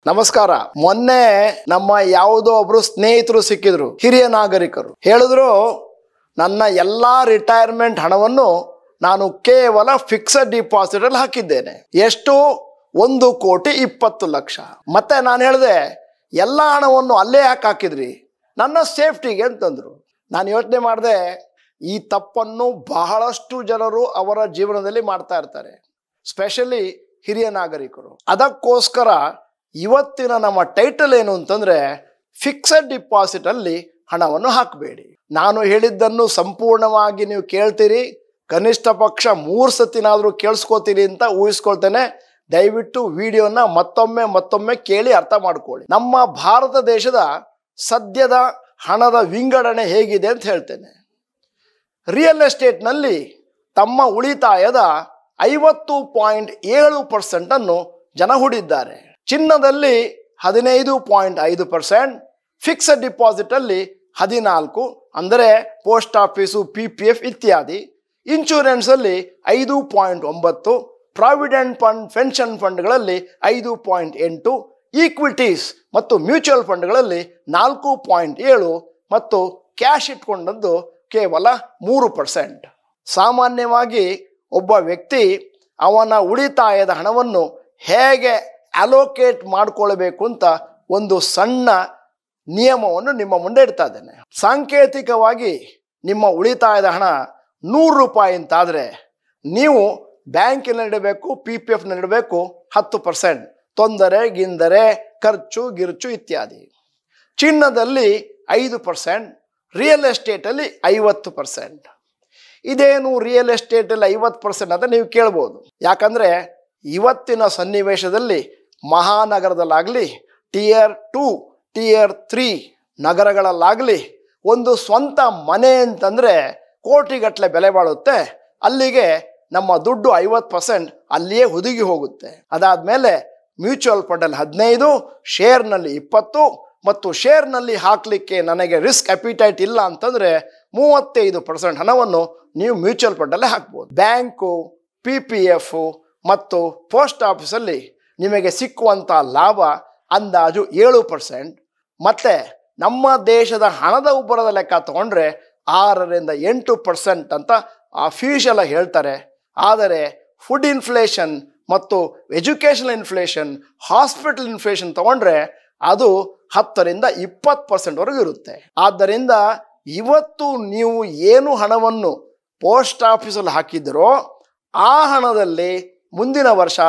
ನಮಸ್ಕಾರ. ಮೊನ್ನೆ ನಮ್ಮ ಯಾವುದೋ ಒಬ್ರು ಸ್ನೇಹಿತರು ಸಿಕ್ಕಿದ್ರು, ಹಿರಿಯ ನಾಗರಿಕರು. ಹೇಳಿದ್ರು, ನನ್ನ ಎಲ್ಲಾ ರಿಟೈರ್ಮೆಂಟ್ ಹಣವನ್ನು ನಾನು ಕೇವಲ ಫಿಕ್ಸಡ್ ಡಿಪಾಸಿಟ್ ಅಲ್ಲಿ ಹಾಕಿದ್ದೇನೆ. ಎಷ್ಟು? 1,20,00,000. ಮತ್ತೆ ನಾನು ಹೇಳಿದೆ, ಎಲ್ಲ ಹಣವನ್ನು ಅಲ್ಲೇ ಹಾಕಿದ್ರಿ, ನನ್ನ ಸೇಫ್ಟಿಗೆ ಅಂತಂದ್ರು. ನಾನು ಯೋಚನೆ ಮಾಡಿದೆ, ಈ ತಪ್ಪನ್ನು ಬಹಳಷ್ಟು ಜನರು ಅವರ ಜೀವನದಲ್ಲಿ ಮಾಡ್ತಾ ಇರ್ತಾರೆ, ಸ್ಪೆಷಲಿ ಹಿರಿಯ ನಾಗರಿಕರು. ಅದಕ್ಕೋಸ್ಕರ ಇವತ್ತಿನ ನಮ್ಮ ಟೈಟಲ್ ಏನು ಅಂತಂದ್ರೆ, ಫಿಕ್ಸಡ್ ಡಿಪಾಸಿಟ್ ಅಲ್ಲಿ ಹಣವನ್ನು ಹಾಕಬೇಡಿ. ನಾನು ಹೇಳಿದ್ದನ್ನು ಸಂಪೂರ್ಣವಾಗಿ ನೀವು ಕೇಳ್ತೀರಿ, ಕನಿಷ್ಠ ಪಕ್ಷ 3 ಸತಿನಾದರೂ ಕೇಳಿಸ್ಕೋತೀರಿ ಅಂತ ಊಹಿಸ್ಕೊಳ್ತೇನೆ. ದಯವಿಟ್ಟು ವಿಡಿಯೋನ ಮತ್ತೊಮ್ಮೆ ಕೇಳಿ ಅರ್ಥ ಮಾಡ್ಕೊಳ್ಳಿ. ನಮ್ಮ ಭಾರತ ದೇಶದ ಸದ್ಯದ ಹಣದ ವಿಂಗಡಣೆ ಹೇಗಿದೆ ಅಂತ ಹೇಳ್ತೇನೆ. ರಿಯಲ್ ಎಸ್ಟೇಟ್ನಲ್ಲಿ ತಮ್ಮ ಉಳಿತಾಯದ 50.7% ಅನ್ನು ಜನ ಹೂಡಿದ್ದಾರೆ. ಚಿನ್ನದಲ್ಲಿ 15.5%, ಫಿಕ್ಸಡ್ ಡಿಪಾಸಿಟ್ ಅಲ್ಲಿ 14, ಅಂದರೆ ಪೋಸ್ಟ್ ಆಫೀಸು, PPF ಇತ್ಯಾದಿ. ಇನ್ಶೂರೆನ್ಸ್ ಅಲ್ಲಿ 5.9, ಪ್ರಾವಿಡೆಂಟ್ ಫಂಡ್, ಪೆನ್ಷನ್ ಫಂಡ್ಗಳಲ್ಲಿ 5.8, ಈಕ್ವಿಟೀಸ್ ಮತ್ತು ಮ್ಯೂಚುವಲ್ ಫಂಡ್ಗಳಲ್ಲಿ 4.7 ಮತ್ತು ಕ್ಯಾಶ್ ಇಟ್ಕೊಂಡದ್ದು ಕೇವಲ 3%. ಸಾಮಾನ್ಯವಾಗಿ ಒಬ್ಬ ವ್ಯಕ್ತಿ ಅವನ ಉಳಿತಾಯದ ಹಣವನ್ನು ಹೇಗೆ ಅಲೋಕೇಟ್ ಮಾಡಿಕೊಳ್ಬೇಕು ಅಂತ ಒಂದು ಸಣ್ಣ ನಿಯಮವನ್ನು ನಿಮ್ಮ ಮುಂದೆ ಇಡ್ತಾ ಇದ್ದೇನೆ. ಸಾಂಕೇತಿಕವಾಗಿ ನಿಮ್ಮ ಉಳಿತಾಯದ ಹಣ 100 ರೂಪಾಯಿ ಅಂತಾದರೆ ನೀವು ಬ್ಯಾಂಕಿನಲ್ಲಿ ಇಡಬೇಕು, PPF ನಲ್ಲಿ ಇಡಬೇಕು 10%, ತೊಂದರೆ ಗಿಂದರೆ ಖರ್ಚು ಗಿರ್ಚು ಇತ್ಯಾದಿ. ಚಿನ್ನದಲ್ಲಿ 5%, ರಿಯಲ್ ಎಸ್ಟೇಟಲ್ಲಿ 50%. ಇದೇನು ರಿಯಲ್ ಎಸ್ಟೇಟಲ್ಲಿ 50% ಅಂತ ನೀವು ಕೇಳ್ಬೋದು. ಯಾಕಂದರೆ ಇವತ್ತಿನ ಸನ್ನಿವೇಶದಲ್ಲಿ ಮಹಾನಗರದಲ್ಲಾಗಲಿ, Tier 2, Tier 3 ನಗರಗಳಲ್ಲಾಗಲಿ ಒಂದು ಸ್ವಂತ ಮನೆ ಅಂತಂದರೆ ಕೋಟಿಗಟ್ಟಲೆ ಬೆಲೆ ಬಾಳುತ್ತೆ. ಅಲ್ಲಿಗೆ ನಮ್ಮ ದುಡ್ಡು 50% ಅಲ್ಲಿಯೇ ಹುದುಗಿ ಹೋಗುತ್ತೆ. ಅದಾದಮೇಲೆ ಮ್ಯೂಚುವಲ್ ಫಂಡಲ್ಲಿ 15, ಶೇರ್ನಲ್ಲಿ 20 ಮತ್ತು ಶೇರ್ನಲ್ಲಿ ಹಾಕಲಿಕ್ಕೆ ನನಗೆ ರಿಸ್ಕ್ ಅಪಿಟೈಟ್ ಇಲ್ಲ ಅಂತಂದರೆ 35% ಹಣವನ್ನು ನೀವು ಮ್ಯೂಚುವಲ್ ಫಂಡಲ್ಲೇ ಹಾಕ್ಬೋದು. ಬ್ಯಾಂಕು, PPF ಮತ್ತು ಪೋಸ್ಟ್ ಆಫೀಸಲ್ಲಿ ನಿಮಗೆ ಸಿಕ್ಕುವಂಥ ಲಾಭ ಅಂದಾಜು 7%. ಮತ್ತು ನಮ್ಮ ದೇಶದ ಹಣದ ಉಬ್ಬರದ ಲೆಕ್ಕ ತಗೊಂಡ್ರೆ 6-8% ಅಂತ ಅಫಿಷಿಯಲ್ ಆಗಿ ಹೇಳ್ತಾರೆ. ಆದರೆ ಫುಡ್ ಇನ್ಫ್ಲೇಷನ್ ಮತ್ತು ಎಜುಕೇಷನಲ್ ಇನ್ಫ್ಲೇಷನ್, ಹಾಸ್ಪಿಟಲ್ ಇನ್ಫ್ಲೇಷನ್ ತಗೊಂಡ್ರೆ ಅದು 10-20% ವರೆಗೂ ಇರುತ್ತೆ. ಆದ್ದರಿಂದ ಇವತ್ತು ನೀವು ಏನು ಹಣವನ್ನು ಪೋಸ್ಟ್ ಆಫೀಸಲ್ಲಿ ಹಾಕಿದ್ರೋ ಆ ಹಣದಲ್ಲಿ ಮುಂದಿನ ವರ್ಷ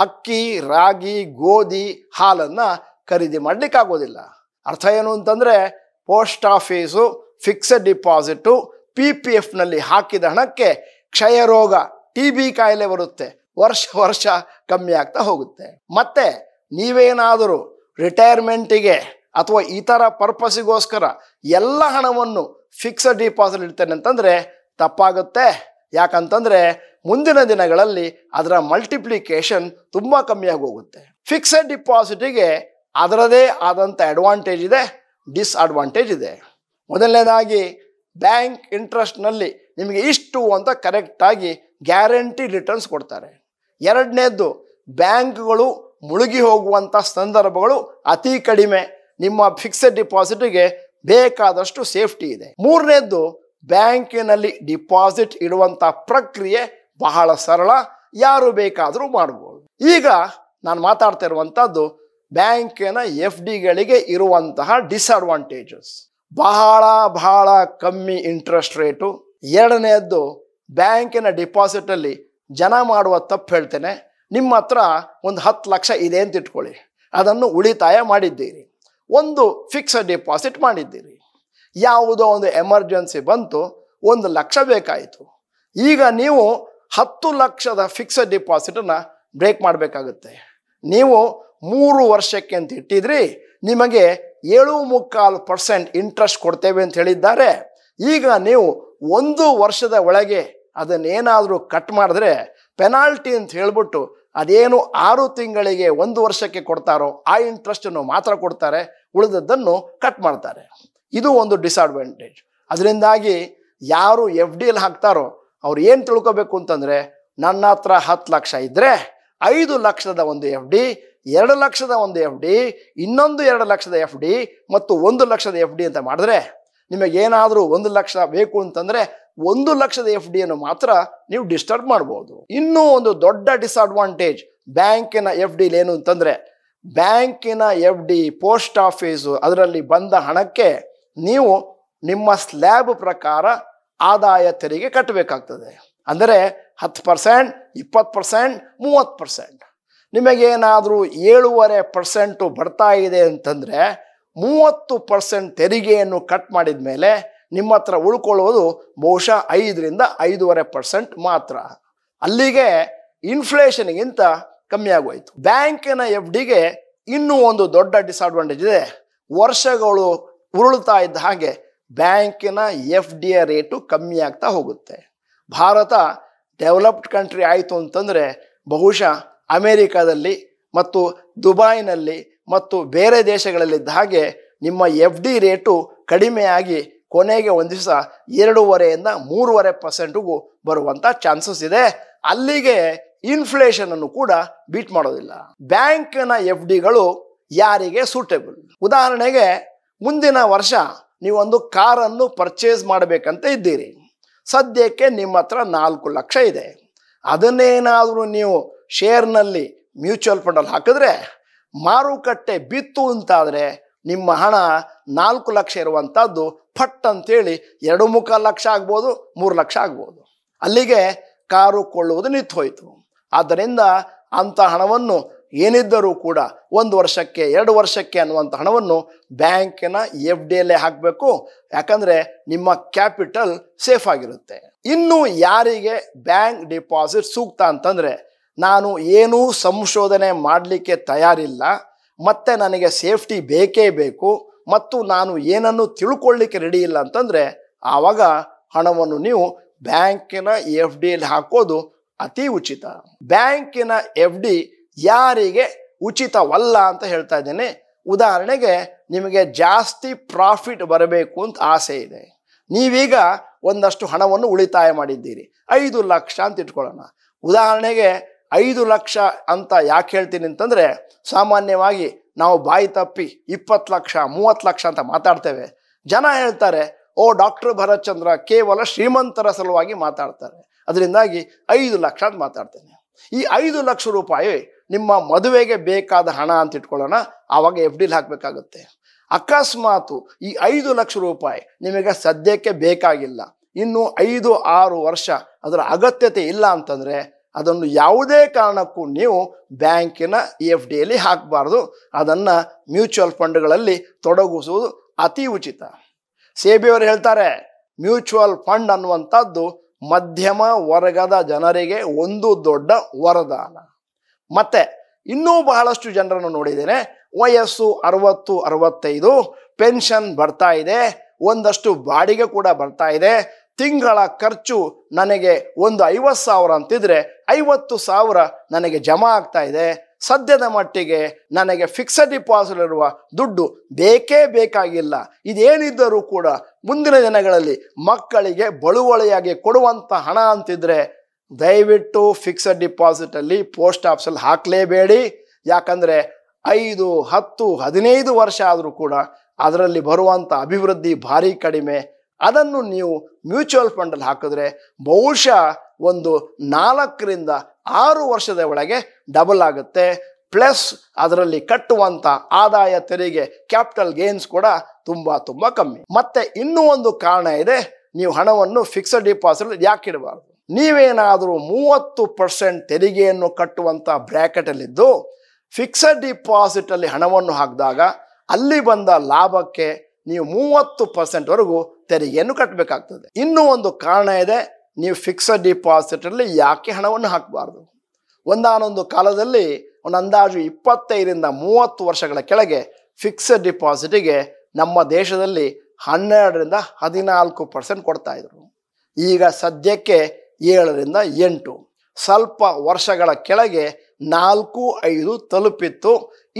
ಅಕ್ಕಿ, ರಾಗಿ, ಗೋಧಿ, ಹಾಲನ್ನು ಖರೀದಿ ಮಾಡಲಿಕ್ಕಾಗೋದಿಲ್ಲ. ಅರ್ಥ ಏನು ಅಂತಂದರೆ, ಪೋಸ್ಟ್ ಆಫೀಸು, ಫಿಕ್ಸಡ್ ಡಿಪಾಸಿಟು, PPFನಲ್ಲಿ ಹಾಕಿದ ಹಣಕ್ಕೆ ಕ್ಷಯರೋಗ, TB ಕಾಯಿಲೆ ಬರುತ್ತೆ, ವರ್ಷ ಕಮ್ಮಿ ಆಗ್ತಾ ಹೋಗುತ್ತೆ. ಮತ್ತೆ ನೀವೇನಾದರೂ ರಿಟೈರ್ಮೆಂಟಿಗೆ ಅಥವಾ ಇತರ ಪರ್ಪಸ್ಸಿಗೋಸ್ಕರ ಎಲ್ಲ ಹಣವನ್ನು ಫಿಕ್ಸಡ್ ಡಿಪಾಸಿಟ್ ಇಡ್ತೇನೆ ಅಂತಂದರೆ ತಪ್ಪಾಗುತ್ತೆ. ಯಾಕಂತಂದರೆ ಮುಂದಿನ ದಿನಗಳಲ್ಲಿ ಅದರ ಮಲ್ಟಿಪ್ಲಿಕೇಶನ್ ತುಂಬ ಕಮ್ಮಿಯಾಗಿ ಹೋಗುತ್ತೆ. ಫಿಕ್ಸಡ್ ಡಿಪಾಸಿಟಿಗೆ ಅದರದೇ ಆದಂಥ ಅಡ್ವಾಂಟೇಜ್ ಇದೆ, ಡಿಸ್ಅಡ್ವಾಂಟೇಜ್ ಇದೆ. ಮೊದಲನೇದಾಗಿ ಬ್ಯಾಂಕ್ ಇಂಟ್ರೆಸ್ಟ್ನಲ್ಲಿ ನಿಮಗೆ ಇಷ್ಟು ಅಂತ ಕರೆಕ್ಟಾಗಿ ಗ್ಯಾರಂಟಿ ರಿಟರ್ನ್ಸ್ ಕೊಡ್ತಾರೆ. ಎರಡನೇದ್ದು, ಬ್ಯಾಂಕ್ಗಳು ಮುಳುಗಿ ಹೋಗುವಂಥ ಸಂದರ್ಭಗಳು ಅತಿ ಕಡಿಮೆ. ನಿಮ್ಮ ಫಿಕ್ಸೆಡ್ ಡಿಪಾಸಿಟಿಗೆ ಬೇಕಾದಷ್ಟು ಸೇಫ್ಟಿ ಇದೆ. ಮೂರನೇದ್ದು, ಬ್ಯಾಂಕಿನಲ್ಲಿ ಡಿಪಾಸಿಟ್ ಇಡುವಂಥ ಪ್ರಕ್ರಿಯೆ ಬಹಳ ಸರಳ, ಯಾರು ಬೇಕಾದರೂ ಮಾಡ್ಬೋದು. ಈಗ ನಾನು ಮಾತಾಡ್ತಾ ಇರುವಂಥದ್ದು ಬ್ಯಾಂಕಿನ FDಗಳಿಗೆ ಇರುವಂತಹ ಡಿಸ್ಅಡ್ವಾಂಟೇಜಸ್. ಬಹಳ ಕಮ್ಮಿ ಇಂಟ್ರೆಸ್ಟ್ ರೇಟು. ಎರಡನೆಯದ್ದು, ಬ್ಯಾಂಕಿನ ಡಿಪಾಸಿಟಲ್ಲಿ ಜನ ಮಾಡುವ ತಪ್ಪು ಹೇಳ್ತೇನೆ. ನಿಮ್ಮ ಹತ್ರ ಒಂದು 10 ಲಕ್ಷ ಇದೆ ಅಂತ ಇಟ್ಕೊಳ್ಳಿ, ಅದನ್ನು ಉಳಿತಾಯ ಮಾಡಿದ್ದೀರಿ, ಒಂದು ಫಿಕ್ಸಡ್ ಡಿಪಾಸಿಟ್ ಮಾಡಿದ್ದೀರಿ. ಯಾವುದೋ ಒಂದು ಎಮರ್ಜೆನ್ಸಿ ಬಂತು, 1 ಲಕ್ಷ ಬೇಕಾಯಿತು. ಈಗ ನೀವು 10 ಲಕ್ಷದ ಫಿಕ್ಸಡ್ ಡಿಪಾಸಿಟನ್ನು ಬ್ರೇಕ್ ಮಾಡಬೇಕಾಗುತ್ತೆ. ನೀವು 3 ವರ್ಷಕ್ಕೆ ಅಂತ ಇಟ್ಟಿದ್ರಿ, ನಿಮಗೆ 7.25% ಇಂಟ್ರೆಸ್ಟ್ ಕೊಡ್ತೇವೆ ಅಂತ ಹೇಳಿದ್ದಾರೆ. ಈಗ ನೀವು 1 ವರ್ಷದ ಒಳಗೆ ಅದನ್ನೇನಾದರೂ ಕಟ್ ಮಾಡಿದ್ರೆ ಪೆನಾಲ್ಟಿ ಅಂತ ಹೇಳ್ಬಿಟ್ಟು ಅದೇನು 6 ತಿಂಗಳಿಗೆ 1 ವರ್ಷಕ್ಕೆ ಕೊಡ್ತಾರೋ ಆ ಇಂಟ್ರೆಸ್ಟನ್ನು ಮಾತ್ರ ಕೊಡ್ತಾರೆ, ಉಳಿದದ್ದನ್ನು ಕಟ್ ಮಾಡ್ತಾರೆ. ಇದು ಒಂದು ಡಿಸ್ಅಡ್ವಾಂಟೇಜ್. ಅದರಿಂದಾಗಿ ಯಾರು FDಯಲ್ಲಿ ಹಾಕ್ತಾರೋ ಅವ್ರು ಏನು ತಿಳ್ಕೊಬೇಕು ಅಂತಂದರೆ, ನನ್ನ ಹತ್ರ 10 ಲಕ್ಷ ಇದ್ದರೆ 5 ಲಕ್ಷದ ಒಂದು FD, 2 ಲಕ್ಷದ ಒಂದು ಎಫ್ ಡಿ, ಇನ್ನೊಂದು 2 ಲಕ್ಷದ ಎಫ್ ಡಿ ಮತ್ತು 1 ಲಕ್ಷದ ಎಫ್ ಡಿ ಅಂತ ಮಾಡಿದ್ರೆ ನಿಮಗೇನಾದರೂ 1 ಲಕ್ಷ ಬೇಕು ಅಂತಂದರೆ 1 ಲಕ್ಷದ ಎಫ್ ಡಿಯನ್ನು ಮಾತ್ರ ನೀವು ಡಿಸ್ಟರ್ಬ್ ಮಾಡ್ಬೋದು. ಇನ್ನೂ ಒಂದು ದೊಡ್ಡ ಡಿಸ್ಅಡ್ವಾಂಟೇಜ್ ಬ್ಯಾಂಕಿನ ಎಫ್ ಡಿ ಏನು ಅಂತಂದರೆ, ಬ್ಯಾಂಕಿನ ಎಫ್ ಡಿ, ಪೋಸ್ಟ್ ಆಫೀಸು ಅದರಲ್ಲಿ ಬಂದ ಹಣಕ್ಕೆ ನೀವು ನಿಮ್ಮ ಸ್ಲ್ಯಾಬ್ ಪ್ರಕಾರ ಆದಾಯ ತೆರಿಗೆ ಕಟ್ಟಬೇಕಾಗ್ತದೆ. ಅಂದರೆ 10%, 20%, 30%. ನಿಮಗೇನಾದರೂ 7.5% ಬರ್ತಾ ಇದೆ ಅಂತಂದರೆ 30% ತೆರಿಗೆಯನ್ನು ಕಟ್ ಮಾಡಿದ ಮೇಲೆ ನಿಮ್ಮ ಹತ್ರ ಉಳ್ಕೊಳ್ಳೋದು ಬಹುಶಃ 5ರಿಂದ 5.5% ಮಾತ್ರ. ಅಲ್ಲಿಗೆ ಇನ್ಫ್ಲೇಷನ್ಗಿಂತ ಕಮ್ಮಿ ಆಗೋಯ್ತು. ಬ್ಯಾಂಕಿನ ಎಫ್ ಡಿಗೆ ಇನ್ನೂ ಒಂದು ದೊಡ್ಡ ಡಿಸ್ಅಡ್ವಾಂಟೇಜ್ ಇದೆ. ವರ್ಷಗಳು ಉರುಳ್ತಾ ಇದ್ದ ಹಾಗೆ ಬ್ಯಾಂಕಿನ ಎಫ್ ಡಿಯ ರೇಟು ಕಮ್ಮಿ ಆಗ್ತಾ ಹೋಗುತ್ತೆ. ಭಾರತ ಡೆವಲಪ್ಡ್ ಕಂಟ್ರಿ ಆಯಿತು ಅಂತಂದರೆ ಬಹುಶಃ ಅಮೇರಿಕಾದಲ್ಲಿ ಮತ್ತು ದುಬೈನಲ್ಲಿ ಮತ್ತು ಬೇರೆ ದೇಶಗಳಲ್ಲಿದ್ದ ಹಾಗೆ ನಿಮ್ಮ ಎಫ್ ಡಿ ರೇಟು ಕಡಿಮೆಯಾಗಿ ಕೊನೆಗೆ ಒಂದು ದಿವಸ 2.5ರಿಂದ 3.5%ಗೂ ಬರುವಂಥ ಚಾನ್ಸಸ್ ಇದೆ. ಅಲ್ಲಿಗೆ ಇನ್ಫ್ಲೇಷನನ್ನು ಕೂಡ ಬೀಟ್ ಮಾಡೋದಿಲ್ಲ. ಬ್ಯಾಂಕಿನ ಎಫ್ ಡಿಗಳು ಯಾರಿಗೆ ಸೂಟೇಬಲ್? ಉದಾಹರಣೆಗೆ ಮುಂದಿನ ವರ್ಷ ನೀವೊಂದು ಕಾರನ್ನು ಪರ್ಚೇಸ್ ಮಾಡಬೇಕಂತ ಇದ್ದೀರಿ. ಸದ್ಯಕ್ಕೆ ನಿಮ್ಮ ಹತ್ರ 4 ಲಕ್ಷ ಇದೆ. ಅದನ್ನೇನಾದರೂ ನೀವು ಶೇರ್ನಲ್ಲಿ ಮ್ಯೂಚುವಲ್ ಫಂಡಲ್ಲಿ ಹಾಕಿದ್ರೆ ಮಾರುಕಟ್ಟೆ ಬಿತ್ತು ಅಂತಾದರೆ ನಿಮ್ಮ ಹಣ 4 ಲಕ್ಷ ಇರುವಂಥದ್ದು ಫಟ್ ಅಂತೇಳಿ 2.25 ಲಕ್ಷ ಆಗ್ಬೋದು, 3 ಲಕ್ಷ ಆಗ್ಬೋದು. ಅಲ್ಲಿಗೆ ಕಾರು ಕೊಳ್ಳುವುದು ನಿಂತು ಹೋಯಿತು. ಆದ್ದರಿಂದ ಅಂಥ ಹಣವನ್ನು ಏನಿದ್ದರೂ ಕೂಡ 1 ವರ್ಷಕ್ಕೆ 2 ವರ್ಷಕ್ಕೆ ಅನ್ನುವಂಥ ಹಣವನ್ನು ಬ್ಯಾಂಕಿನ ಎಫ್ ಡಿಯಲ್ಲೇ ಹಾಕಬೇಕು. ಯಾಕಂದರೆ ನಿಮ್ಮ ಕ್ಯಾಪಿಟಲ್ ಸೇಫ್ ಆಗಿರುತ್ತೆ. ಇನ್ನು ಯಾರಿಗೆ ಬ್ಯಾಂಕ್ ಡಿಪಾಸಿಟ್ ಸೂಕ್ತ ಅಂತಂದರೆ, ನಾನು ಏನೂ ಸಂಶೋಧನೆ ಮಾಡಲಿಕ್ಕೆ ತಯಾರಿಲ್ಲ ಮತ್ತು ನನಗೆ ಸೇಫ್ಟಿ ಬೇಕೇ ಬೇಕು ಮತ್ತು ನಾನು ಏನನ್ನು ತಿಳ್ಕೊಳ್ಳಿಕ್ಕೆ ರೆಡಿ ಇಲ್ಲ ಅಂತಂದರೆ ಆವಾಗ ಹಣವನ್ನು ನೀವು ಬ್ಯಾಂಕಿನ ಎಫ್ ಡಿಯಲ್ಲಿ ಹಾಕೋದು ಅತಿ ಉಚಿತ. ಬ್ಯಾಂಕಿನ ಎಫ್ ಡಿ ಯಾರಿಗೆ ಉಚಿತವಲ್ಲ ಅಂತ ಹೇಳ್ತಾ ಇದ್ದೇನೆ. ಉದಾಹರಣೆಗೆ ನಿಮಗೆ ಜಾಸ್ತಿ ಪ್ರಾಫಿಟ್ ಬರಬೇಕು ಅಂತ ಆಸೆ ಇದೆ. ನೀವೀಗ ಒಂದಷ್ಟು ಹಣವನ್ನು ಉಳಿತಾಯ ಮಾಡಿದ್ದೀರಿ, 5 ಲಕ್ಷ ಅಂತ ಇಟ್ಕೊಳ್ಳೋಣ. ಉದಾಹರಣೆಗೆ 5 ಲಕ್ಷ ಅಂತ ಯಾಕೆ ಹೇಳ್ತೀನಿ ಅಂತಂದರೆ, ಸಾಮಾನ್ಯವಾಗಿ ನಾವು ಬಾಯಿ ತಪ್ಪಿ 20 ಲಕ್ಷ 30 ಲಕ್ಷ ಅಂತ ಮಾತಾಡ್ತೇವೆ. ಜನ ಹೇಳ್ತಾರೆ, ಓ ಡಾಕ್ಟರ್ ಭರತ್ ಚಂದ್ರ ಕೇವಲ ಶ್ರೀಮಂತರ ಸಲುವಾಗಿ ಮಾತಾಡ್ತಾರೆ, ಅದರಿಂದಾಗಿ 5 ಲಕ್ಷ ಅಂತ ಮಾತಾಡ್ತೇನೆ. ಈ 5 ಲಕ್ಷ ರೂಪಾಯಿ ನಿಮ್ಮ ಮದುವೆಗೆ ಬೇಕಾದ ಹಣ ಅಂತ ಇಟ್ಕೊಳ್ಳೋಣ, ಆವಾಗ ಎಫ್ ಡಿಲಿ ಹಾಕಬೇಕಾಗುತ್ತೆ. ಅಕಸ್ಮಾತು ಈ 5 ಲಕ್ಷ ರೂಪಾಯಿ ನಿಮಗೆ ಸದ್ಯಕ್ಕೆ ಬೇಕಾಗಿಲ್ಲ, ಇನ್ನು 5-6 ವರ್ಷ ಅದರ ಅಗತ್ಯತೆ ಇಲ್ಲ ಅಂತಂದರೆ ಅದನ್ನು ಯಾವುದೇ ಕಾರಣಕ್ಕೂ ನೀವು ಬ್ಯಾಂಕಿನ ಎಫ್ ಡಿಯಲ್ಲಿ ಹಾಕಬಾರ್ದು. ಅದನ್ನು ಮ್ಯೂಚುವಲ್ ಫಂಡ್ಗಳಲ್ಲಿ ತೊಡಗಿಸುವುದು ಅತಿ ಉಚಿತ. ಸೇಬಿಯವರು ಹೇಳ್ತಾರೆ, ಮ್ಯೂಚುವಲ್ ಫಂಡ್ ಅನ್ನುವಂಥದ್ದು ಮಧ್ಯಮ ವರ್ಗದ ಜನರಿಗೆ ಒಂದು ದೊಡ್ಡ ವರದಾನ. ಮತ್ತೆ ಇನ್ನೂ ಬಹಳಷ್ಟು ಜನರನ್ನು ನೋಡಿದ್ದೇನೆ, ವಯಸ್ಸು 60-65, ಪೆನ್ಷನ್ ಬರ್ತಾ ಇದೆ, ಒಂದಷ್ಟು ಬಾಡಿಗೆ ಕೂಡ ಬರ್ತಾ ಇದೆ, ತಿಂಗಳ ಖರ್ಚು ನನಗೆ ಒಂದು 50,000 ಅಂತಿದ್ರೆ 50,000 ನನಗೆ ಜಮಾ ಆಗ್ತಾ ಇದೆ. ಸದ್ಯದ ಮಟ್ಟಿಗೆ ನನಗೆ ಫಿಕ್ಸಡ್ ಡಿಪಾಸಿಟ್ ಇರುವ ದುಡ್ಡು ಬೇಕೇ ಬೇಕಾಗಿಲ್ಲ. ಇದೇನಿದ್ದರೂ ಕೂಡ ಮುಂದಿನ ದಿನಗಳಲ್ಲಿ ಮಕ್ಕಳಿಗೆ ಬಳುವಳಿಯಾಗಿ ಕೊಡುವಂಥ ಹಣ ಅಂತಿದ್ರೆ ದಯವಿಟ್ಟು ಫಿಕ್ಸಡ್ ಡಿಪಾಸಿಟಲ್ಲಿ ಪೋಸ್ಟ್ ಆಫೀಸಲ್ಲಿ ಹಾಕಲೇಬೇಡಿ. ಯಾಕಂದರೆ 5, 10, 15 ವರ್ಷ ಆದರೂ ಕೂಡ ಅದರಲ್ಲಿ ಬರುವಂಥ ಅಭಿವೃದ್ಧಿ ಭಾರಿ ಕಡಿಮೆ. ಅದನ್ನು ನೀವು ಮ್ಯೂಚುವಲ್ ಫಂಡಲ್ಲಿ ಹಾಕಿದ್ರೆ ಬಹುಶಃ ಒಂದು 4ರಿಂದ 6 ವರ್ಷದ ಒಳಗೆ ಡಬಲ್ ಆಗುತ್ತೆ. ಪ್ಲಸ್ ಅದರಲ್ಲಿ ಕಟ್ಟುವಂಥ ಆದಾಯ ತೆರಿಗೆ, ಕ್ಯಾಪಿಟಲ್ ಗೇನ್ಸ್ ಕೂಡ ತುಂಬ ಕಮ್ಮಿ. ಮತ್ತೆ ಇನ್ನೂ ಒಂದು ಕಾರಣ ಇದೆ, ನೀವು ಹಣವನ್ನು ಫಿಕ್ಸಡ್ ಡಿಪಾಸಿಟ್ ಯಾಕೆ ಇಡಬಾರ್ದು. ನೀವೇನಾದರೂ 30% ತೆರಿಗೆಯನ್ನು ಕಟ್ಟುವಂಥ ಬ್ರ್ಯಾಕೆಟಲ್ಲಿದ್ದು ಫಿಕ್ಸಡ್ ಡಿಪಾಸಿಟಲ್ಲಿ ಹಣವನ್ನು ಹಾಕಿದಾಗ ಅಲ್ಲಿ ಬಂದ ಲಾಭಕ್ಕೆ ನೀವು 30%ವರೆಗೂ ತೆರಿಗೆಯನ್ನು ಕಟ್ಟಬೇಕಾಗ್ತದೆ. ಇನ್ನೂ ಒಂದು ಕಾರಣ ಇದೆ, ನೀವು ಫಿಕ್ಸಡ್ ಡಿಪಾಸಿಟಲ್ಲಿ ಯಾಕೆ ಹಣವನ್ನು ಹಾಕಬಾರ್ದು. ಒಂದಾನೊಂದು ಕಾಲದಲ್ಲಿ ಒಂದು ಅಂದಾಜು 25ರಿಂದ 30 ವರ್ಷಗಳ ಕೆಳಗೆ ಫಿಕ್ಸಡ್ ಡಿಪಾಸಿಟಿಗೆ ನಮ್ಮ ದೇಶದಲ್ಲಿ 12ರಿಂದ 14% ಕೊಡ್ತಾ ಇದ್ರು. ಈಗ ಸದ್ಯಕ್ಕೆ 7ರಿಂದ 8, ಸ್ವಲ್ಪ ವರ್ಷಗಳ ಕೆಳಗೆ 4-5 ತಲುಪಿತ್ತು.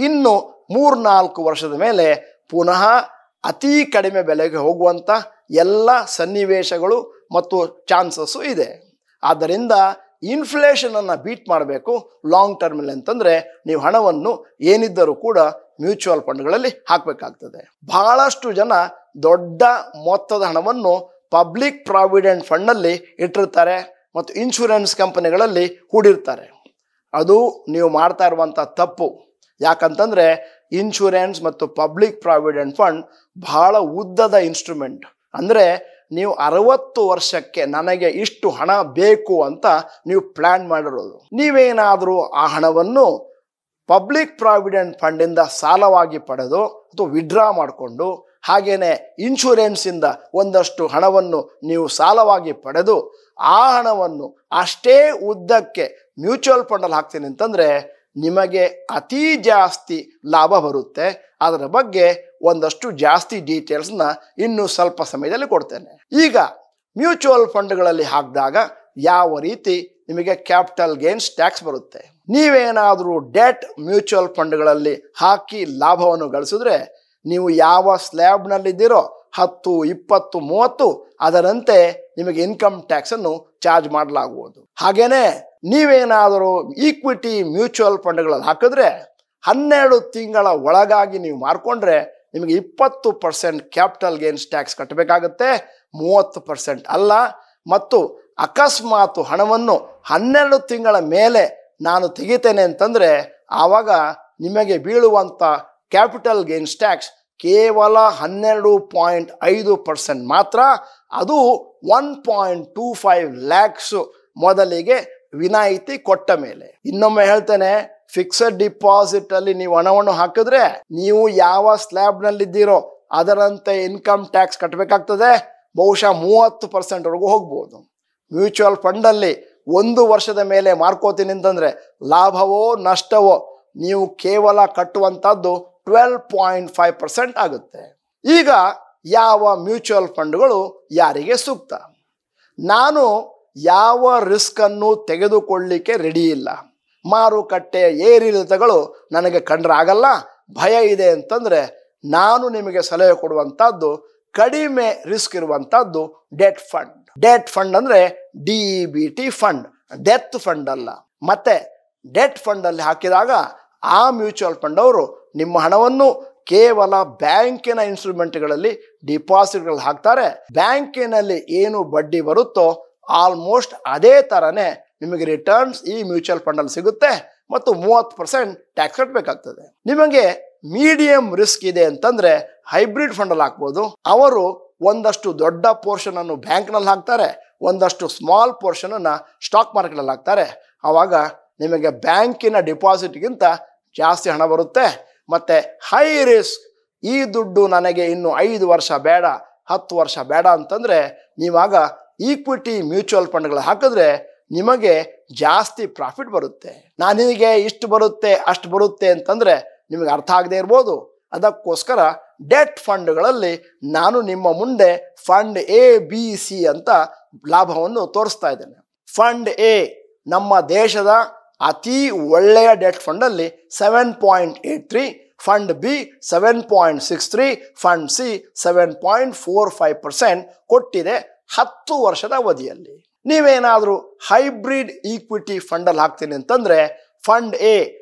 ಇನ್ನು 3-4 ವರ್ಷದ ಮೇಲೆ ಪುನಃ ಅತಿ ಕಡಿಮೆ ಬೆಲೆಗೆ ಹೋಗುವಂಥ ಎಲ್ಲ ಸನ್ನಿವೇಶಗಳು ಮತ್ತು ಚಾನ್ಸಸ್ಸು ಇದೆ. ಆದ್ದರಿಂದ ಇನ್ಫ್ಲೇಷನನ್ನು ಬೀಟ್ ಮಾಡಬೇಕು ಲಾಂಗ್ ಟರ್ಮಲ್ಲಿ ಅಂತಂದರೆ ನೀವು ಹಣವನ್ನು ಏನಿದ್ದರೂ ಕೂಡ ಮ್ಯೂಚುವಲ್ ಫಂಡ್ಗಳಲ್ಲಿ ಹಾಕಬೇಕಾಗ್ತದೆ. ಬಹಳಷ್ಟು ಜನ ದೊಡ್ಡ ಮೊತ್ತದ ಹಣವನ್ನು ಪಬ್ಲಿಕ್ ಪ್ರಾವಿಡೆಂಟ್ ಫಂಡ್ನಲ್ಲಿ ಇಟ್ಟಿರ್ತಾರೆ ಮತ್ತು ಇನ್ಶೂರೆನ್ಸ್ ಕಂಪನಿಗಳಲ್ಲಿ ಹೂಡಿರ್ತಾರೆ. ಅದು ನೀವು ಮಾಡ್ತಾ ಇರುವಂಥ ತಪ್ಪು. ಯಾಕಂತಂದರೆ ಇನ್ಶೂರೆನ್ಸ್ ಮತ್ತು ಪಬ್ಲಿಕ್ ಪ್ರಾವಿಡೆಂಟ್ ಫಂಡ್ ಬಹಳ ಉದ್ದದ ಇನ್ಸ್ಟ್ರೂಮೆಂಟ್. ಅಂದರೆ ನೀವು 60 ವರ್ಷಕ್ಕೆ ನನಗೆ ಇಷ್ಟು ಹಣ ಬೇಕು ಅಂತ ನೀವು ಪ್ಲ್ಯಾನ್ ಮಾಡಿರೋದು. ನೀವೇನಾದರೂ ಆ ಹಣವನ್ನು ಪಬ್ಲಿಕ್ ಪ್ರಾವಿಡೆಂಟ್ ಫಂಡಿಂದ ಸಾಲವಾಗಿ ಪಡೆದು ಅಥವಾ ವಿಡ್ರಾ ಮಾಡಿಕೊಂಡು ಹಾಗೆಯೇ ಇನ್ಶೂರೆನ್ಸಿಂದ ಒಂದಷ್ಟು ಹಣವನ್ನು ನೀವು ಸಾಲವಾಗಿ ಪಡೆದು ಆ ಹಣವನ್ನು ಅಷ್ಟೇ ಉದ್ದಕ್ಕೆ ಮ್ಯೂಚುವಲ್ ಫಂಡಲ್ಲಿ ಹಾಕ್ತೀನಿ ಅಂತಂದರೆ ನಿಮಗೆ ಅತಿ ಜಾಸ್ತಿ ಲಾಭ ಬರುತ್ತೆ. ಅದರ ಬಗ್ಗೆ ಒಂದಷ್ಟು ಜಾಸ್ತಿ ಡೀಟೇಲ್ಸ್ನ ಇನ್ನು ಸ್ವಲ್ಪ ಸಮಯದಲ್ಲಿ ಕೊಡ್ತೇನೆ. ಈಗ ಮ್ಯೂಚುವಲ್ ಫಂಡ್ಗಳಲ್ಲಿ ಹಾಕಿದಾಗ ಯಾವ ರೀತಿ ನಿಮಗೆ ಕ್ಯಾಪಿಟಲ್ ಗೇನ್ಸ್ ಟ್ಯಾಕ್ಸ್ ಬರುತ್ತೆ. ನೀವೇನಾದರೂ ಡೆಟ್ ಮ್ಯೂಚುವಲ್ ಫಂಡ್ಗಳಲ್ಲಿ ಹಾಕಿ ಲಾಭವನ್ನು ಗಳಿಸಿದ್ರೆ ನೀವು ಯಾವ ಸ್ಲ್ಯಾಬ್ನಲ್ಲಿದ್ದೀರೋ 10, 20, 30 ಅದರಂತೆ ನಿಮಗೆ ಇನ್ಕಮ್ ಟ್ಯಾಕ್ಸನ್ನು ಚಾರ್ಜ್ ಮಾಡಲಾಗುವುದು. ಹಾಗೇನೆ ನೀವೇನಾದರೂ ಈಕ್ವಿಟಿ ಮ್ಯೂಚುವಲ್ ಫಂಡ್ಗಳಲ್ಲಿ ಹಾಕಿದ್ರೆ 12 ತಿಂಗಳ ಒಳಗಾಗಿ ನೀವು ಮಾರ್ಕೊಂಡ್ರೆ ನಿಮಗೆ 20% ಕ್ಯಾಪಿಟಲ್ ಗೇನ್ಸ್ ಟ್ಯಾಕ್ಸ್ ಕಟ್ಟಬೇಕಾಗುತ್ತೆ, 30% ಅಲ್ಲ. ಮತ್ತು ಅಕಸ್ಮಾತ್ ಹಣವನ್ನು 12 ತಿಂಗಳ ಮೇಲೆ ನಾನು ತೆಗಿತೇನೆ ಅಂತಂದರೆ ಆವಾಗ ನಿಮಗೆ ಬೀಳುವಂಥ ಕ್ಯಾಪಿಟಲ್ ಗೇನ್ಸ್ ಟ್ಯಾಕ್ಸ್ ಕೇವಲ 12.5% ಮಾತ್ರ. ಅದು 1.25 ಲ್ಯಾಕ್ಸ್ ಮೊದಲಿಗೆ ವಿನಾಯಿತಿ ಕೊಟ್ಟ ಮೇಲೆ. ಇನ್ನೊಮ್ಮೆ ಹೇಳ್ತೇನೆ, ಫಿಕ್ಸೆಡ್ ಡಿಪಾಸಿಟ್ ಅಲ್ಲಿ ನೀವು ಹಣವನ್ನು ಹಾಕಿದ್ರೆ ನೀವು ಯಾವ ಸ್ಲ್ಯಾಬ್ನಲ್ಲಿದ್ದೀರೋ ಅದರಂತೆ ಇನ್ಕಮ್ ಟ್ಯಾಕ್ಸ್ ಕಟ್ಟಬೇಕಾಗ್ತದೆ. ಬಹುಶಃ 30% ವರೆಗೂ ಹೋಗ್ಬೋದು. ಮ್ಯೂಚುವಲ್ ಫಂಡಲ್ಲಿ 1 ವರ್ಷದ ಮೇಲೆ ಮಾರ್ಕೋತೀನಿ ಅಂತಂದರೆ ಲಾಭವೋ ನಷ್ಟವೋ ನೀವು ಕೇವಲ ಕಟ್ಟುವಂಥದ್ದು 12.5% ಆಗುತ್ತೆ. ಈಗ ಯಾವ ಮ್ಯೂಚುವಲ್ ಫಂಡ್ಗಳು ಯಾರಿಗೆ ಸೂಕ್ತ? ನಾನು ಯಾವ ರಿಸ್ಕನ್ನು ತೆಗೆದುಕೊಳ್ಳಲಿಕ್ಕೆ ರೆಡಿ ಇಲ್ಲ. ಮಾರುಕಟ್ಟೆಯ ಏರಿಳಿತಗಳು ನನಗೆ ಕಂಡ್ರೆ ಆಗಲ್ಲ, ಭಯ ಇದೆ ಅಂತಂದರೆ ನಾನು ನಿಮಗೆ ಸಲಹೆ ಕೊಡುವಂಥದ್ದು ಕಡಿಮೆ ರಿಸ್ಕ್ ಇರುವಂಥದ್ದು ಡೆಟ್ ಫಂಡ್. ಡೆಟ್ ಫಂಡ್ ಅಂದರೆ DEBT ಫಂಡ್, ಡೆತ್ ಫಂಡ್ ಅಲ್ಲ. ಮತ್ತೆ ಡೆಟ್ ಫಂಡಲ್ಲಿ ಹಾಕಿದಾಗ ಆ ಮ್ಯೂಚುವಲ್ ಫಂಡ್ ಅವರು ನಿಮ್ಮ ಹಣವನ್ನು ಕೇವಲ ಬ್ಯಾಂಕಿನ ಇನ್ಸ್ಟ್ರೂಮೆಂಟ್ಗಳಲ್ಲಿ ಡಿಪಾಸಿಟ್ಗಳು ಹಾಕ್ತಾರೆ. ಬ್ಯಾಂಕಿನಲ್ಲಿ ಏನು ಬಡ್ಡಿ ಬರುತ್ತೋ ಆಲ್ಮೋಸ್ಟ್ ಅದೇ ಥರನೇ ನಿಮಗೆ ರಿಟರ್ನ್ಸ್ ಈ ಮ್ಯೂಚುವಲ್ ಫಂಡಲ್ಲಿ ಸಿಗುತ್ತೆ ಮತ್ತು 30% ಟ್ಯಾಕ್ಸ್ ಕಟ್ಟಬೇಕಾಗ್ತದೆ. ನಿಮಗೆ ಮೀಡಿಯಂ ರಿಸ್ಕ್ ಇದೆ ಅಂತಂದರೆ ಹೈಬ್ರಿಡ್ ಫಂಡಲ್ಲಿ ಹಾಕ್ಬೋದು. ಅವರು ಒಂದಷ್ಟು ದೊಡ್ಡ ಪೋರ್ಷನನ್ನು ಬ್ಯಾಂಕ್ನಲ್ಲಿ ಹಾಕ್ತಾರೆ, ಒಂದಷ್ಟು ಸ್ಮಾಲ್ ಪೋರ್ಷನನ್ನು ಸ್ಟಾಕ್ ಮಾರ್ಕೆಟಲ್ಲಿ ಹಾಕ್ತಾರೆ. ಆವಾಗ ನಿಮಗೆ ಬ್ಯಾಂಕಿನ ಡಿಪಾಸಿಟ್ಗಿಂತ ಜಾಸ್ತಿ ಹಣ ಬರುತ್ತೆ. ಮತ್ತು ಹೈ ರಿಸ್ಕ್, ಈ ದುಡ್ಡು ನನಗೆ ಇನ್ನು 5 ವರ್ಷ ಬೇಡ, 10 ವರ್ಷ ಬೇಡ ಅಂತಂದರೆ ನೀವಾಗ ಈಕ್ವಿಟಿ ಮ್ಯೂಚುವಲ್ ಫಂಡ್ಗಳು ಹಾಕಿದ್ರೆ ನಿಮಗೆ ಜಾಸ್ತಿ ಪ್ರಾಫಿಟ್ ಬರುತ್ತೆ. ನಾನಿಗೆ ಇಷ್ಟು ಬರುತ್ತೆ ಅಷ್ಟು ಬರುತ್ತೆ ಅಂತಂದರೆ ನಿಮಗೆ ಅರ್ಥ ಆಗದೆ ಇರ್ಬೋದು. ಅದಕ್ಕೋಸ್ಕರ ಡೆಟ್ ಫಂಡ್ಗಳಲ್ಲಿ ನಾನು ನಿಮ್ಮ ಮುಂದೆ ಫಂಡ್ ABC ಅಂತ ಲಾಭವನ್ನು ತೋರಿಸ್ತಾ ಇದ್ದೇನೆ. ಫಂಡ್ A ನಮ್ಮ ದೇಶದ ಅತಿ ಒಳ್ಳೆಯ ಡೆಟ್ ಫಂಡಲ್ಲಿ 7.83, ಫಂಡ್ B 7.63, ಫಂಡ್ C 7.45% ಕೊಟ್ಟಿದೆ 10 ವರ್ಷದ ಅವಧಿಯಲ್ಲಿ. ನೀವೇನಾದರೂ ಹೈಬ್ರಿಡ್ ಈಕ್ವಿಟಿ ಫಂಡಲ್ಲಿ ಹಾಕ್ತೀನಿ ಅಂತಂದರೆ ಫಂಡ್ A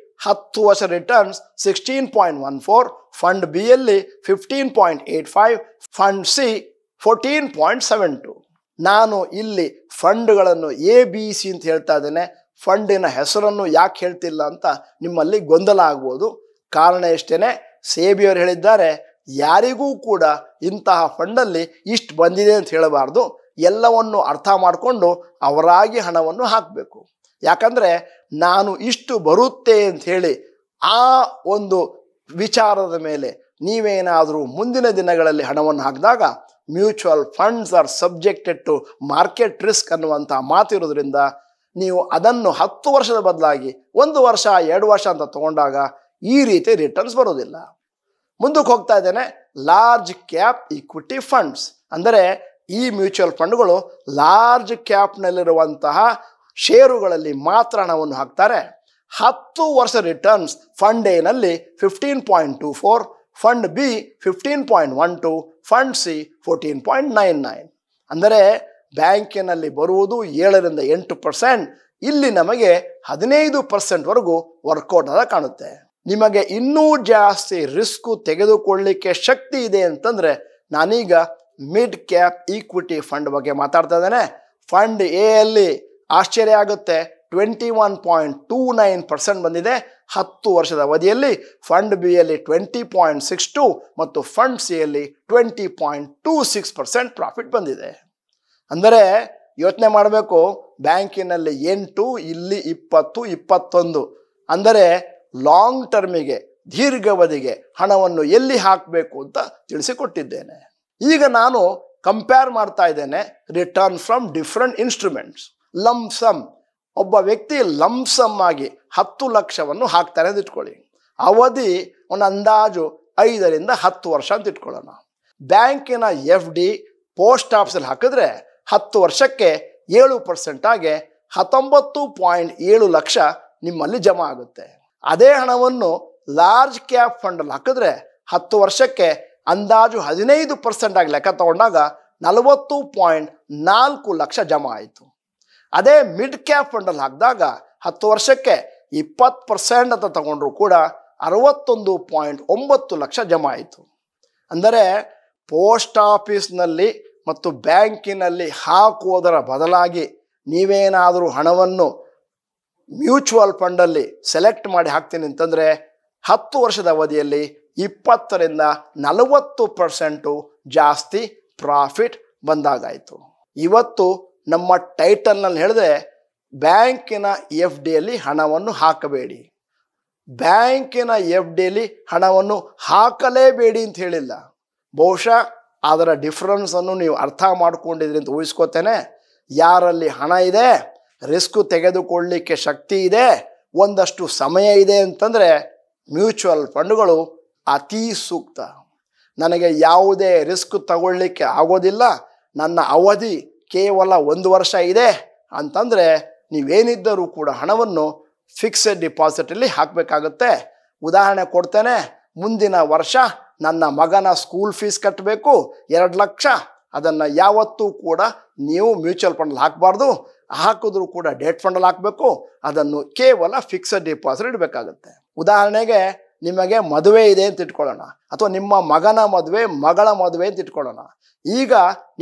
10 ವರ್ಷ ರಿಟರ್ನ್ಸ್ 16.14, ಫಂಡ್ B ಯಲ್ಲಿ 15.85, ಫಂಡ್ C 14.72. ನಾನು ಇಲ್ಲಿ ಫಂಡ್ಗಳನ್ನು ABC ಅಂತ ಹೇಳ್ತಾ ಇದ್ದೇನೆ. ಫಂಡಿನ ಹೆಸರನ್ನು ಯಾಕೆ ಹೇಳ್ತಿಲ್ಲ ಅಂತ ನಿಮ್ಮಲ್ಲಿ ಗೊಂದಲ ಆಗ್ಬೋದು. ಕಾರಣ ಎಷ್ಟೇನೆ, ಸೇಬಿಯವರು ಹೇಳಿದ್ದಾರೆ, ಯಾರಿಗೂ ಕೂಡ ಇಂತಹ ಫಂಡಲ್ಲಿ ಇಷ್ಟು ಬಂದಿದೆ ಅಂತ ಹೇಳಬಾರ್ದು, ಎಲ್ಲವನ್ನು ಅರ್ಥ ಮಾಡಿಕೊಂಡು ಅವರಾಗಿ ಹಣವನ್ನು ಹಾಕಬೇಕು. ಯಾಕಂದರೆ ನಾನು ಇಷ್ಟು ಬರುತ್ತೆ ಅಂತ ಹೇಳಿ ಆ ಒಂದು ವಿಚಾರದ ಮೇಲೆ ನೀವೇನಾದರೂ ಮುಂದಿನ ದಿನಗಳಲ್ಲಿ ಹಣವನ್ನು ಹಾಕಿದಾಗ mutual funds are subjected to market risk ಅನ್ನುವಂಥ ಮಾತಿರೋದ್ರಿಂದ ನೀವು ಅದನ್ನು 10 ವರ್ಷದ ಬದಲಾಗಿ 1 ವರ್ಷ 2 ವರ್ಷ ಅಂತ ತಗೊಂಡಾಗ ಈ ರೀತಿ ರಿಟರ್ನ್ಸ್ ಬರೋದಿಲ್ಲ. ಮುಂದಕ್ಕೆ ಹೋಗ್ತಾ ಇದ್ದೇನೆ. ಲಾರ್ಜ್ ಕ್ಯಾಪ್ ಈಕ್ವಿಟಿ ಫಂಡ್ಸ್ ಅಂದರೆ ಈ ಮ್ಯೂಚುವಲ್ ಫಂಡ್ಗಳು ಲಾರ್ಜ್ ಕ್ಯಾಪ್ನಲ್ಲಿರುವಂತಹ ಷೇರುಗಳಲ್ಲಿ ಮಾತ್ರ ಹಣವನ್ನು ಹಾಕ್ತಾರೆ. 10 ವರ್ಷ ರಿಟರ್ನ್ಸ್ ಫಂಡ್ ಎನಲ್ಲಿ 15.24, ಫಂಡ್ B 15.12, ಫಂಡ್ C 14.99. ಅಂದರೆ ಬ್ಯಾಂಕಿನಲ್ಲಿ ಬರುವುದು 7 ರಿಂದ 8%, ಇಲ್ಲಿ ನಮಗೆ 15% ವರ್ಕೌಟ್ ಆದ ಕಾಣುತ್ತೆ. ನಿಮಗೆ ಇನ್ನೂ ಜಾಸ್ತಿ ರಿಸ್ಕ್ ತೆಗೆದುಕೊಳ್ಳಲಿಕ್ಕೆ ಶಕ್ತಿ ಇದೆ ಅಂತಂದ್ರೆ ನಾನೀಗ ಮಿಡ್ ಕ್ಯಾಪ್ ಈಕ್ವಿಟಿ ಫಂಡ್ ಬಗ್ಗೆ ಮಾತಾಡ್ತಾ ಇದ್ದೇನೆ. ಫಂಡ್ ಎ ಅಲ್ಲಿ ಆಶ್ಚರ್ಯ ಆಗುತ್ತೆ, 21.29% ಬಂದಿದೆ 10 ವರ್ಷದ ಅವಧಿಯಲ್ಲಿ. ಫಂಡ್ ಬಿ ಯಲ್ಲಿ 20.62 ಮತ್ತು ಫಂಡ್ ಸಿ ಯಲ್ಲಿ 20.26% ಪ್ರಾಫಿಟ್ ಬಂದಿದೆ. ಅಂದರೆ ಯೋಚನೆ ಮಾಡಬೇಕು, ಬ್ಯಾಂಕಿನಲ್ಲಿ 8, ಇಲ್ಲಿ 20, 21. ಅಂದರೆ ಲಾಂಗ್ ಟರ್ಮಿಗೆ, ದೀರ್ಘಾವಧಿಗೆ ಹಣವನ್ನು ಎಲ್ಲಿ ಹಾಕಬೇಕು ಅಂತ ತಿಳಿಸಿಕೊಟ್ಟಿದ್ದೇನೆ. ಈಗ ನಾನು ಕಂಪೇರ್ ಮಾಡ್ತಾ ಇದ್ದೇನೆ return from different instruments. Lump sum, ಒಬ್ಬ ವ್ಯಕ್ತಿ ಲಂಸಮ್ ಆಗಿ 10 ಲಕ್ಷವನ್ನು ಹಾಕ್ತಾನೆ ಅಂತ ಇಟ್ಕೊಳ್ಳಿ. ಅವಧಿ ಒಂದು ಅಂದಾಜು 5 ರಿಂದ 10 ವರ್ಷ ಅಂತ ಇಟ್ಕೊಳ್ಳೋಣ. ಬ್ಯಾಂಕಿನ FD ಪೋಸ್ಟ್ ಆಫೀಸಲ್ಲಿ ಹಾಕಿದ್ರೆ 10 ವರ್ಷಕ್ಕೆ 7% ಆಗಿ 19.7 ಲಕ್ಷ ನಿಮ್ಮಲ್ಲಿ ಜಮಾ ಆಗುತ್ತೆ. ಅದೇ ಹಣವನ್ನು ಲಾರ್ಜ್ ಕ್ಯಾಪ್ ಫಂಡಲ್ಲಿ ಹಾಕಿದ್ರೆ 10 ವರ್ಷಕ್ಕೆ ಅಂದಾಜು 15% ಆಗಿ ಲೆಕ್ಕ ತಗೊಂಡಾಗ 40.4 ಲಕ್ಷ ಜಮಾ ಆಯಿತು. ಅದೇ ಮಿಡ್ ಕ್ಯಾಪ್ ಫಂಡಲ್ಲಿ ಹಾಕಿದಾಗ 10 ವರ್ಷಕ್ಕೆ 20% ಅಂತ ತಗೊಂಡ್ರು ಕೂಡ 61.9 ಲಕ್ಷ ಜಮಾ ಆಯಿತು. ಅಂದರೆ ಪೋಸ್ಟ್ ಆಫೀಸ್ನಲ್ಲಿ ಮತ್ತು ಬ್ಯಾಂಕಿನಲ್ಲಿ ಹಾಕುವುದರ ಬದಲಾಗಿ ನೀವೇನಾದರೂ ಹಣವನ್ನು ಮ್ಯೂಚುವಲ್ ಫಂಡಲ್ಲಿ ಸೆಲೆಕ್ಟ್ ಮಾಡಿ ಹಾಕ್ತೀನಿ ಅಂತಂದರೆ 10 ವರ್ಷದ ಅವಧಿಯಲ್ಲಿ 20 ರಿಂದ 40% ಜಾಸ್ತಿ ಪ್ರಾಫಿಟ್ ಬಂದಾಗಾಯಿತು. ಇವತ್ತು ನಮ್ಮ ಟೈಟಲ್ನಲ್ಲಿ ಹೇಳಿದೆ, ಬ್ಯಾಂಕಿನ FD ಯಲ್ಲಿ ಹಣವನ್ನು ಹಾಕಬೇಡಿ, ಬ್ಯಾಂಕಿನ FD ಯಲ್ಲಿ ಹಣವನ್ನು ಹಾಕಲೇಬೇಡಿ ಅಂತ ಹೇಳಿಲ್ಲ. ಬಹುಶಃ ಅದರ ಡಿಫ್ರೆನ್ಸನ್ನು ನೀವು ಅರ್ಥ ಮಾಡ್ಕೊಂಡಿದ್ರಿ ಅಂತ ಊಹಿಸ್ಕೋತೇನೆ. ಯಾರಲ್ಲಿ ಹಣ ಇದೆ, ರಿಸ್ಕ್ ತೆಗೆದುಕೊಳ್ಳಲಿಕ್ಕೆ ಶಕ್ತಿ ಇದೆ, ಒಂದಷ್ಟು ಸಮಯ ಇದೆ ಅಂತಂದರೆ ಮ್ಯೂಚುವಲ್ ಫಂಡ್ಗಳು ಅತಿ ಸೂಕ್ತ. ನನಗೆ ಯಾವುದೇ ರಿಸ್ಕ್ ತಗೊಳ್ಳಿಕ್ಕೆ ಆಗೋದಿಲ್ಲ, ನನ್ನ ಅವಧಿ ಕೇವಲ 1 ವರ್ಷ ಇದೆ ಅಂತಂದರೆ ನೀವೇನಿದ್ದರೂ ಕೂಡ ಹಣವನ್ನು ಫಿಕ್ಸೆಡ್ ಡಿಪಾಸಿಟಲ್ಲಿ ಹಾಕಬೇಕಾಗುತ್ತೆ. ಉದಾಹರಣೆ ಕೊಡ್ತೇನೆ, ಮುಂದಿನ ವರ್ಷ ನನ್ನ ಮಗನ ಸ್ಕೂಲ್ ಫೀಸ್ ಕಟ್ಟಬೇಕು 2 ಲಕ್ಷ, ಅದನ್ನು ಯಾವತ್ತೂ ಕೂಡ ನೀವು ಮ್ಯೂಚುವಲ್ ಫಂಡಲ್ಲಿ ಹಾಕಬಾರ್ದು. ಹಾಕಿದ್ರೂ ಕೂಡ ಡೆಟ್ ಫಂಡಲ್ಲಿ ಹಾಕಬೇಕು. ಅದನ್ನು ಕೇವಲ ಫಿಕ್ಸೆಡ್ ಡಿಪಾಸಿಟ್ ಇಡಬೇಕಾಗುತ್ತೆ. ಉದಾಹರಣೆಗೆ ನಿಮಗೆ ಮದುವೆ ಇದೆ ಅಂತ ಇಟ್ಕೊಳ್ಳೋಣ, ಅಥವಾ ನಿಮ್ಮ ಮಗನ ಮದುವೆ, ಮಗಳ ಮದುವೆ ಅಂತ ಇಟ್ಕೊಳ್ಳೋಣ. ಈಗ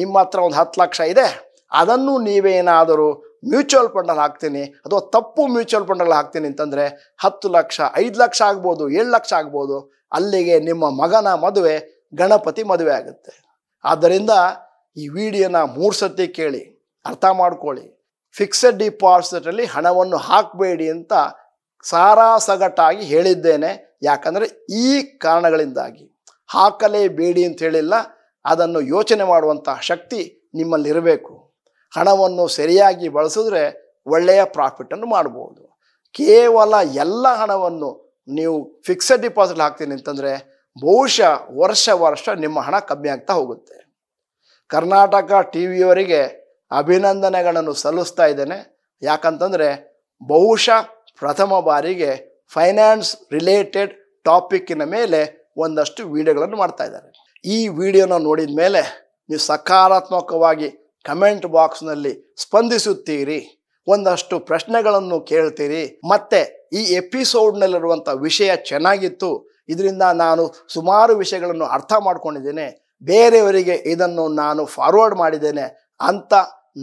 ನಿಮ್ಮ ಹತ್ರ ಒಂದು 10 ಲಕ್ಷ ಇದೆ, ಅದನ್ನು ನೀವೇನಾದರೂ ಮ್ಯೂಚುವಲ್ ಫಂಡಲ್ಲಿ ಹಾಕ್ತೀನಿ ಅಥವಾ ತಪ್ಪು ಮ್ಯೂಚುವಲ್ ಫಂಡಲ್ಲಿ ಹಾಕ್ತೀನಿ ಅಂತಂದರೆ 10 ಲಕ್ಷ 5 ಲಕ್ಷ ಆಗ್ಬೋದು, 7 ಲಕ್ಷ ಆಗ್ಬೋದು. ಅಲ್ಲಿಗೆ ನಿಮ್ಮ ಮಗನ ಮದುವೆ ಗಣಪತಿ ಮದುವೆ ಆಗುತ್ತೆ. ಆದ್ದರಿಂದ ಈ ವಿಡಿಯೋನ 3 ಸತಿ ಕೇಳಿ ಅರ್ಥ ಮಾಡ್ಕೊಳ್ಳಿ. ಫಿಕ್ಸೆಡ್ ಡಿಪಾಸಿಟಲ್ಲಿ ಹಣವನ್ನು ಹಾಕಬೇಡಿ ಅಂತ ಸಾರಾಸಗಟಾಗಿ ಹೇಳಿದ್ದೇನೆ. ಯಾಕಂದರೆ ಈ ಕಾರಣಗಳಿಂದಾಗಿ ಹಾಕಲೇಬೇಡಿ ಅಂತ ಹೇಳಿಲ್ಲ, ಅದನ್ನು ಯೋಚನೆ ಮಾಡುವಂಥ ಶಕ್ತಿ ನಿಮ್ಮಲ್ಲಿರಬೇಕು. ಹಣವನ್ನು ಸರಿಯಾಗಿ ಬಳಸಿದ್ರೆ ಒಳ್ಳೆಯ ಪ್ರಾಫಿಟನ್ನು ಮಾಡ್ಬೋದು. ಕೇವಲ ಎಲ್ಲ ಹಣವನ್ನು ನೀವು ಫಿಕ್ಸೆಡ್ ಡಿಪಾಸಿಟ್ ಹಾಕ್ತೀನಿ ಅಂತಂದರೆ ಬಹುಶಃ ವರ್ಷ ನಿಮ್ಮ ಹಣ ಕಮ್ಮಿ ಆಗ್ತಾ ಹೋಗುತ್ತೆ. ಕರ್ನಾಟಕ ಟಿವಿಯವರಿಗೆ ಅಭಿನಂದನೆಗಳನ್ನು ಸಲ್ಲಿಸ್ತಾ ಇದ್ದೇನೆ. ಯಾಕಂತಂದರೆ ಬಹುಶಃ ಪ್ರಥಮ ಬಾರಿಗೆ ಫೈನಾನ್ಸ್ ರಿಲೇಟೆಡ್ ಟಾಪಿಕ್ಕಿನ ಮೇಲೆ ಒಂದಷ್ಟು ವಿಡಿಯೋಗಳನ್ನು ಮಾಡ್ತಾ ಇದ್ದಾರೆ. ಈ ವಿಡಿಯೋನ ನೋಡಿದ ಮೇಲೆ ನೀವು ಸಕಾರಾತ್ಮಕವಾಗಿ ಕಮೆಂಟ್ ಬಾಕ್ಸ್ನಲ್ಲಿ ಸ್ಪಂದಿಸುತ್ತೀರಿ, ಒಂದಷ್ಟು ಪ್ರಶ್ನೆಗಳನ್ನು ಕೇಳ್ತೀರಿ. ಮತ್ತು ಈ ಎಪಿಸೋಡ್ನಲ್ಲಿರುವಂಥ ವಿಷಯ ಚೆನ್ನಾಗಿತ್ತು, ಇದರಿಂದ ನಾನು ಸುಮಾರು ವಿಷಯಗಳನ್ನು ಅರ್ಥ ಮಾಡ್ಕೊಂಡಿದ್ದೇನೆ, ಬೇರೆಯವರಿಗೆ ಇದನ್ನು ನಾನು ಫಾರ್ವರ್ಡ್ ಮಾಡಿದ್ದೇನೆ ಅಂತ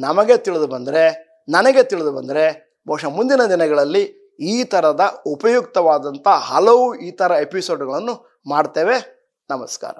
ನನಗೆ ತಿಳಿದು ಬಂದರೆ ಬಹುಶಃ ಮುಂದಿನ ದಿನಗಳಲ್ಲಿ ಈ ಥರದ ಉಪಯುಕ್ತವಾದಂಥ ಹಲವು ಈ ಥರ ಎಪಿಸೋಡ್ಗಳನ್ನು ಮಾಡ್ತೇವೆ. ನಮಸ್ಕಾರ.